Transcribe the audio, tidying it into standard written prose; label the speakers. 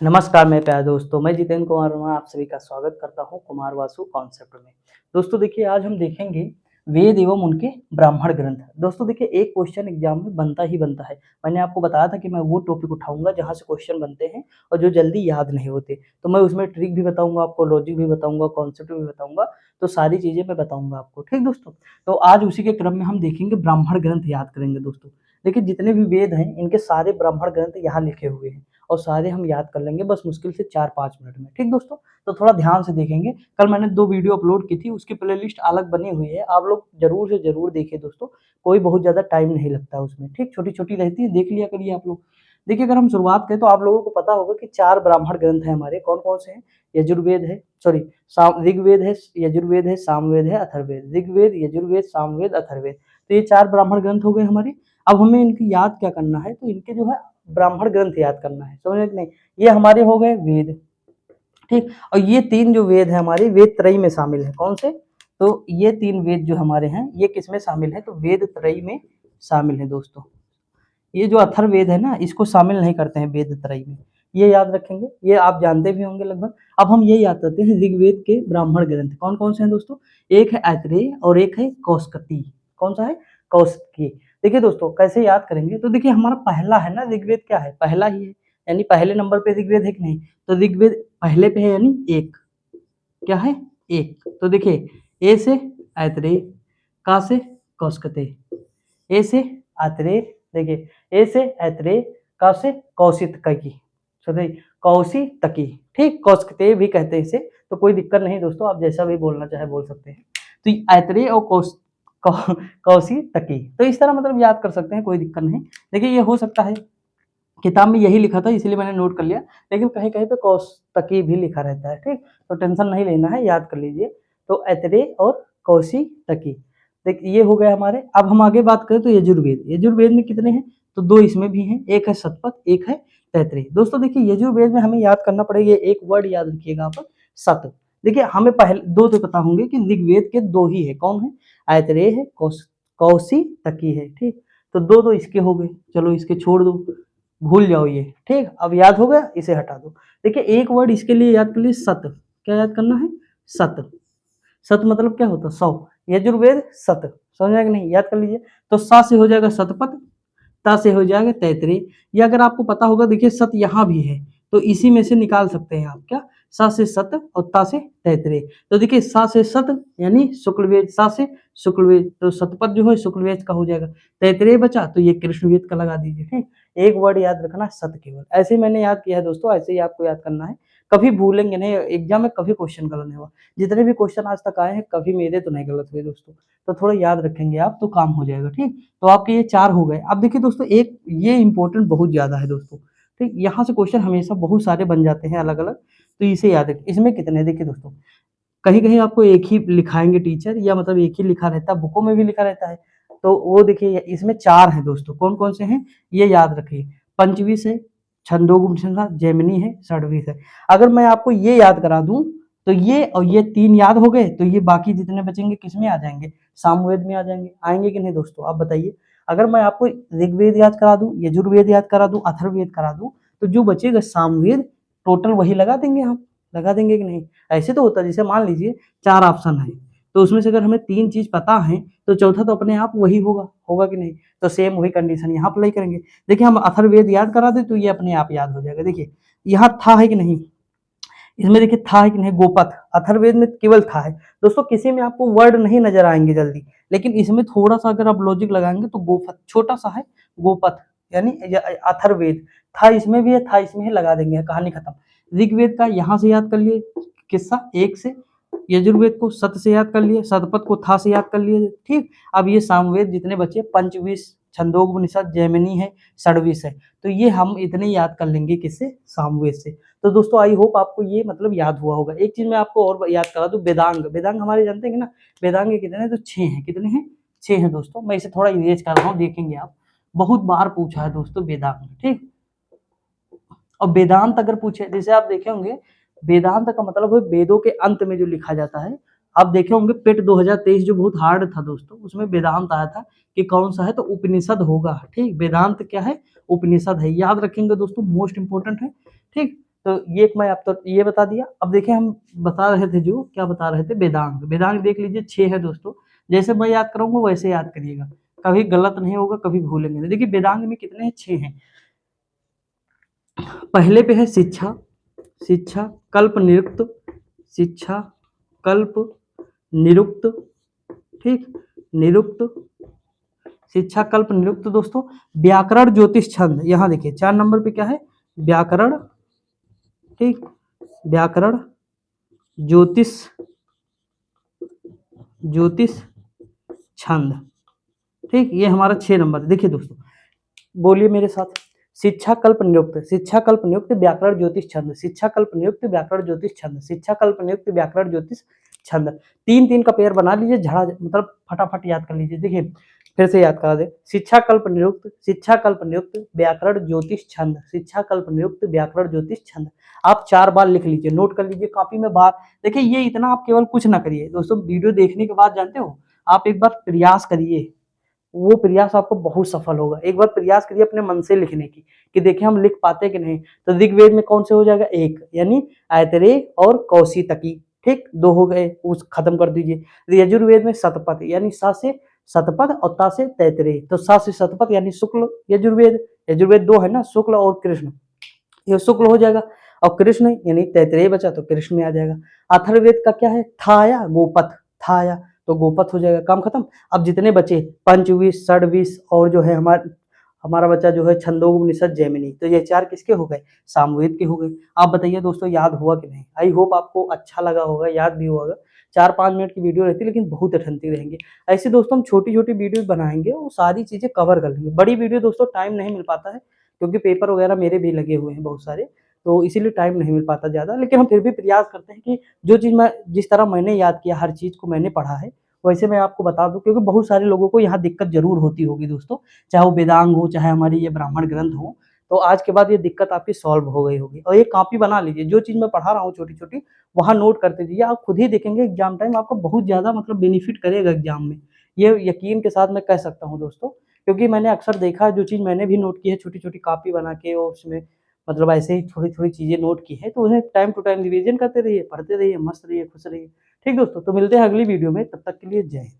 Speaker 1: नमस्कार मेरे प्यारे दोस्तों, मैं जितेंद्र कुमार वर्मा आप सभी का स्वागत करता हूँ कुमार वासु कॉन्सेप्ट में। दोस्तों देखिए, आज हम देखेंगे वेद एवं उनके ब्राह्मण ग्रंथ। दोस्तों देखिए, एक क्वेश्चन एग्जाम में बनता ही बनता है। मैंने आपको बताया था कि मैं वो टॉपिक उठाऊंगा जहाँ से क्वेश्चन बनते हैं और जो जल्दी याद नहीं होते। तो मैं उसमें ट्रिक भी बताऊंगा आपको, लॉजिक भी बताऊंगा, कॉन्सेप्ट भी बताऊंगा। तो सारी चीजें मैं बताऊंगा आपको, ठीक दोस्तों। तो आज उसी के क्रम में हम देखेंगे ब्राह्मण ग्रंथ याद करेंगे दोस्तों। देखिए, जितने भी वेद हैं इनके सारे ब्राह्मण ग्रंथ यहाँ लिखे हुए हैं और सारे हम याद कर लेंगे बस मुश्किल से 4-5 मिनट में, ठीक दोस्तों। तो थोड़ा ध्यान से देखेंगे। कल मैंने 2 वीडियो अपलोड की थी, उसकी प्लेलिस्ट अलग बनी हुई है, आप लोग जरूर से जरूर देखिए दोस्तों। कोई बहुत ज़्यादा टाइम नहीं लगता है उसमें, ठीक, छोटी-छोटी रहती है, देख लिया करिए आप लोग। देखिए, अगर हम शुरुआत करें तो आप लोगों को पता होगा कि 4 ब्राह्मण ग्रंथ हैं हमारे, कौन-कौन से हैं? यजुर्वेद है, सॉरी साम ऋग्वेद है, यजुर्वेद है, सामवेद है, अथर्ववेद। ऋग्वेद, यजुर्वेद, सामवेद, अथर्ववेद। तो ये 4 ब्राह्मण ग्रंथ हो गए हमारे। अब हमें इनकी याद क्या करना है? तो इनके जो है ब्राह्मण ग्रंथ याद करना है, समझ रहे कि नहीं? ये हमारे हो गए वेद, ठीक। और ये 3 जो वेद है हमारे वेद त्रयी में शामिल है। कौन से? तो ये 3 वेद जो हमारे हैं ये किस में शामिल है? तो वेद त्रयी में शामिल है दोस्तों। ये जो अथर्ववेद है ना, इसको शामिल नहीं करते हैं वेद त्रयी में। ये याद रखेंगे, ये आप जानते भी होंगे लगभग। अब हम ये याद करते हैं ऋग्वेद के ब्राह्मण ग्रंथ कौन कौन से हैं दोस्तों। एक है ऐतरेय और एक है कौसकती। कौन सा है? कौसकी। देखिए दोस्तों, कैसे याद करेंगे? तो देखिए, हमारा पहला है ना ऋग्वेद, क्या है? पहला ही है, यानी पहले नंबर पे ऋग्वेद है कि नहीं? तो ऋग्वेद पहले पे है, यानी एक। क्या है? एक। तो देखिए, ए से ऐतरेय, का से कौसकते, ए से ऐतरेय, देखिए ए से ऐतरेय, का से कौशितकी, सॉरी कौशितकी, ठीक। कौशिकते भी कहते हैं इसे, तो कोई दिक्कत नहीं दोस्तों, आप जैसा भी बोलना चाहे बोल सकते हैं। तो ऐतरेय और कौशितकी, तो इस तरह मतलब याद कर सकते हैं, कोई दिक्कत नहीं। देखिए, ये हो सकता है किताब में यही लिखा था इसलिए मैंने नोट कर लिया, लेकिन कहीं कहीं पे कौशितकी भी लिखा रहता है, ठीक। तो टेंशन नहीं लेना है, याद कर लीजिए। तो ऐतरेय और कौशितकी, देख ये हो गए हमारे। अब हम आगे बात करें तो यजुर्वेद। यजुर्वेद में कितने हैं? तो 2 इसमें भी हैं, एक है शतपथ, एक है तैतरेय। दोस्तों देखिए, यजुर्वेद में हमें याद करना पड़ेगा, एक वर्ड याद रखिएगा आप, सत। देखिए, हमें पहले 2 तो पता होंगे कि ऋग्वेद के 2 ही है। कौन है? ऐतरेय है, कौशितकी है, ठीक। तो 2 इसके हो गए, चलो इसके छोड़ दो, भूल जाओ ये, ठीक। अब याद हो गया, इसे हटा दो। देखिए, एक वर्ड इसके लिए याद कर लीजिए, सत। क्या याद करना है? सत। सत मतलब क्या होता है? 100। यजुर्वेद सत, समझ आया कि नहीं? याद कर लीजिए। तो सा से हो जाएगा शतपथ, ता से हो जाएगा तैतरेय। ये अगर आपको पता होगा, देखिए सत यहाँ भी है, तो इसी में से निकाल सकते हैं आप। क्या? सा से सत और ता से तैतरेय। तो देखिए, सा से सत यानी शुक्लवेद, सा से शुक्लवेद, तो शतपथ जो है शुक्लवेद का हो जाएगा। तैतरेय बचा तो ये कृष्णवेद का लगा दीजिए, ठीक। एक वर्ड याद रखना, सत केवल। ऐसे ही मैंने याद किया है दोस्तों, ऐसे ही आपको याद करना है। कभी भूलेंगे नहीं, एग्जाम में कभी क्वेश्चन गलत नहीं हुआ। जितने भी क्वेश्चन आज तक आए हैं, कभी मेरे तो नहीं गलत हुए दोस्तों। तो थोड़ा याद रखेंगे आप तो काम हो जाएगा, ठीक। तो आपके ये 4 हो गए। अब देखिए दोस्तों, एक ये इंपॉर्टेंट बहुत ज्यादा है दोस्तों, ठीक। यहाँ से क्वेश्चन हमेशा बहुत सारे बन जाते हैं अलग अलग, तो इसे याद रखिए। इसमें कितने? देखिए दोस्तों, कहीं कहीं आपको एक ही लिखाएंगे टीचर, या मतलब एक ही लिखा रहता है, बुकों में भी लिखा रहता है। तो वो देखिए, इसमें 4 हैं दोस्तों। कौन कौन से हैं ये याद रखिए। पंचविश है, छंदोगुप्त, जैमिनी है, षड्विश है। अगर मैं आपको ये याद करा दूं, तो ये और ये 3 याद हो गए, तो ये बाकी जितने बचेंगे किस में आ जाएंगे? सामवेद में आ जाएंगे। आएंगे कि नहीं दोस्तों, आप बताइए। अगर मैं आपको ऋग्वेद याद करा दूं, यजुर्वेद याद करा दूं, अथर्ववेद करा दूं, तो जो बचेगा सामवेद, टोटल वही लगा देंगे हम। लगा देंगे कि नहीं? ऐसे तो होता है, जैसे मान लीजिए 4 ऑप्शन है, तो उसमें से अगर हमें 3 चीज पता है, तो चौथा तो अपने आप वही होगा, होगा कि नहीं? तो सेम वही कंडीशन यहाँ अप्लाई करेंगे। देखिए, हम अथर्ववेद याद करा दे तो ये अपने आप याद हो जाएगा। देखिए, यहाँ था है कि नहीं? इसमें देखिए था है कि नहीं? गोपथ। अथर्ववेद में केवल था है दोस्तों, किसी में आपको वर्ड नहीं नजर आएंगे जल्दी, लेकिन इसमें थोड़ा सा अगर आप लॉजिक लगाएंगे तो गोपथ छोटा सा है, गोपथ यानी अथर्ववेद। था इसमें भी है, था इसमें है, लगा देंगे, कहानी खत्म। ऋग्वेद का यहाँ से याद कर लिए किस्सा, एक से। यजुर्वेद को सत से याद कर लिए, शतपथ को था से याद कर लिए, ठीक। अब ये सामवेद जितने बचे, पंचविश, छंदोगुप्त, जैमिनी है, षड्विश है, तो ये हम इतने याद कर लेंगे किससे? सामवेद से। तो दोस्तों, आई होप आपको ये मतलब याद हुआ होगा। एक चीज मैं आपको और याद करा दूं, वेदांग। वेदांग हमारे जानते हैं कि ना? वेदांग कितने हैं? तो 6 हैं। कितने हैं? 6 हैं दोस्तों। मैं इसे थोड़ा इरेज कर रहा हूँ, देखेंगे आप। बहुत बार पूछा है दोस्तों वेदांग, ठीक। और वेदांत अगर पूछे, जैसे आप देखे होंगे, वेदांत का मतलब है वेदों के अंत में जो लिखा जाता है। आप देखे होंगे पेट 2023 जो बहुत हार्ड था दोस्तों, उसमें वेदांत आया था कि कौन सा है, तो उपनिषद होगा, ठीक। वेदांत क्या है? उपनिषद है, याद रखेंगे दोस्तों, मोस्ट इंपोर्टेंट है, ठीक। तो ये एक मैं आप तो ये बता दिया। अब देखिए हम बता रहे थे जो क्या बता रहे थे, वेदांग। वेदांग देख लीजिए 6 है दोस्तों, जैसे मैं याद कराऊंगा वैसे याद करिएगा, कभी गलत नहीं होगा, कभी भूलेंगे नहीं। देखिए वेदांग में कितने हैं, 6 हैं। पहले पे है शिक्षा, शिक्षा कल्प निरुक्त, शिक्षा कल्प निरुक्त, ठीक, निरुक्त, शिक्षा कल्प निरुक्त दोस्तों। व्याकरण ज्योतिष छंद, यहाँ देखिए 4 नंबर पे क्या है, व्याकरण, ठीक, व्याकरण ज्योतिष, ज्योतिष छंद, ठीक, ये हमारा 6 नंबर। देखिए दोस्तों बोलिए मेरे साथ, शिक्षा कल्प नियुक्त, शिक्षा कल्प नियुक्त व्याकरण ज्योतिष छंद, शिक्षा कल्प नियुक्त व्याकरण ज्योतिष छंद, शिक्षा कल्प नियुक्त व्याकरण ज्योतिष छंद। 3-3 का पेयर बना लीजिए, झड़ा मतलब फटाफट याद कर लीजिए। देखिए फिर से याद करा दे, शिक्षा कल्प नियुक्त, शिक्षा कल्प नियुक्त व्याकरण ज्योतिष छंद, शिक्षा कल्प नियुक्त व्याकरण ज्योतिष छंद। आप 4 बार लिख लीजिए, नोट कर लीजिए कॉपी में बार। देखिए ये इतना आप केवल कुछ ना करिए दोस्तों, वीडियो देखने के बाद जानते हो आप एक बार प्रयास करिए, वो प्रयास आपको बहुत सफल होगा। एक बार प्रयास करिए अपने मन से लिखने की, कि देखिए हम लिख पाते कि नहीं। तो ऋग्वेद में कौन से हो जाएगा, एक, यानी ऐतरेय और कौशितकी, ठीक, 2 हो गए, उस खत्म कर दीजिए। यजुर्वेद में शतपथ, यानी स से शतपथ और ता से तैतरेय, तो स से शतपथ यानी शुक्ल यजुर्वेद, यजुर्वेद 2 है ना, शुक्ल और कृष्ण, ये शुक्ल हो जाएगा। और कृष्ण यानी तैतरेय बचा तो कृष्ण में आ जाएगा। अथर्ववेद का क्या है, थाया गोपथ, थाया तो गोपथ हो जाएगा, काम खत्म। अब जितने बचे पंचविश, षडविश और जो है हमारा बच्चा जो है छंदोपनिषद, जैमिनी, तो ये 4 किसके हो गए, सामवेद के हो गए। आप बताइए दोस्तों याद हुआ कि नहीं। आई होप आपको अच्छा लगा होगा, याद भी होगा। 4-5 मिनट की वीडियो रहती है लेकिन बहुत अठंती रहेंगे। ऐसे दोस्तों हम छोटी छोटी वीडियो बनाएंगे, वो सारी चीजें कवर कर लेंगे। बड़ी वीडियो दोस्तों टाइम नहीं मिल पाता है, क्योंकि पेपर वगैरह मेरे भी लगे हुए हैं बहुत सारे, तो इसीलिए टाइम नहीं मिल पाता ज़्यादा। लेकिन हम फिर भी प्रयास करते हैं कि जो चीज़ मैं जिस तरह मैंने याद किया, हर चीज़ को मैंने पढ़ा है, वैसे मैं आपको बता दूँ, क्योंकि बहुत सारे लोगों को यहाँ दिक्कत ज़रूर होती होगी दोस्तों, चाहे वो वेदांग हो, चाहे हमारी ये ब्राह्मण ग्रंथ हो। तो आज के बाद ये दिक्कत आपकी सॉल्व हो गई होगी। और ये कॉपी बना लीजिए, जो चीज़ मैं पढ़ा रहा हूँ छोटी-छोटी, वहाँ नोट करते जाइए। आप खुद ही देखेंगे एग्ज़ाम टाइम आपको बहुत ज़्यादा मतलब बेनिफिट करेगा एग्ज़ाम में। ये यकीन के साथ मैं कह सकता हूँ दोस्तों, क्योंकि मैंने अक्सर देखा है, जो चीज़ मैंने भी नोट की है छोटी-छोटी कॉपी बना के, और उसमें मतलब ऐसे ही थोड़ी-थोड़ी चीज़ें नोट की है, तो उन्हें टाइम टू टाइम रिवीजन करते रहिए, पढ़ते रहिए, मस्त रहिए, खुश रहिए। ठीक दोस्तों, तो मिलते हैं अगली वीडियो में, तब तक के लिए जय हिंद।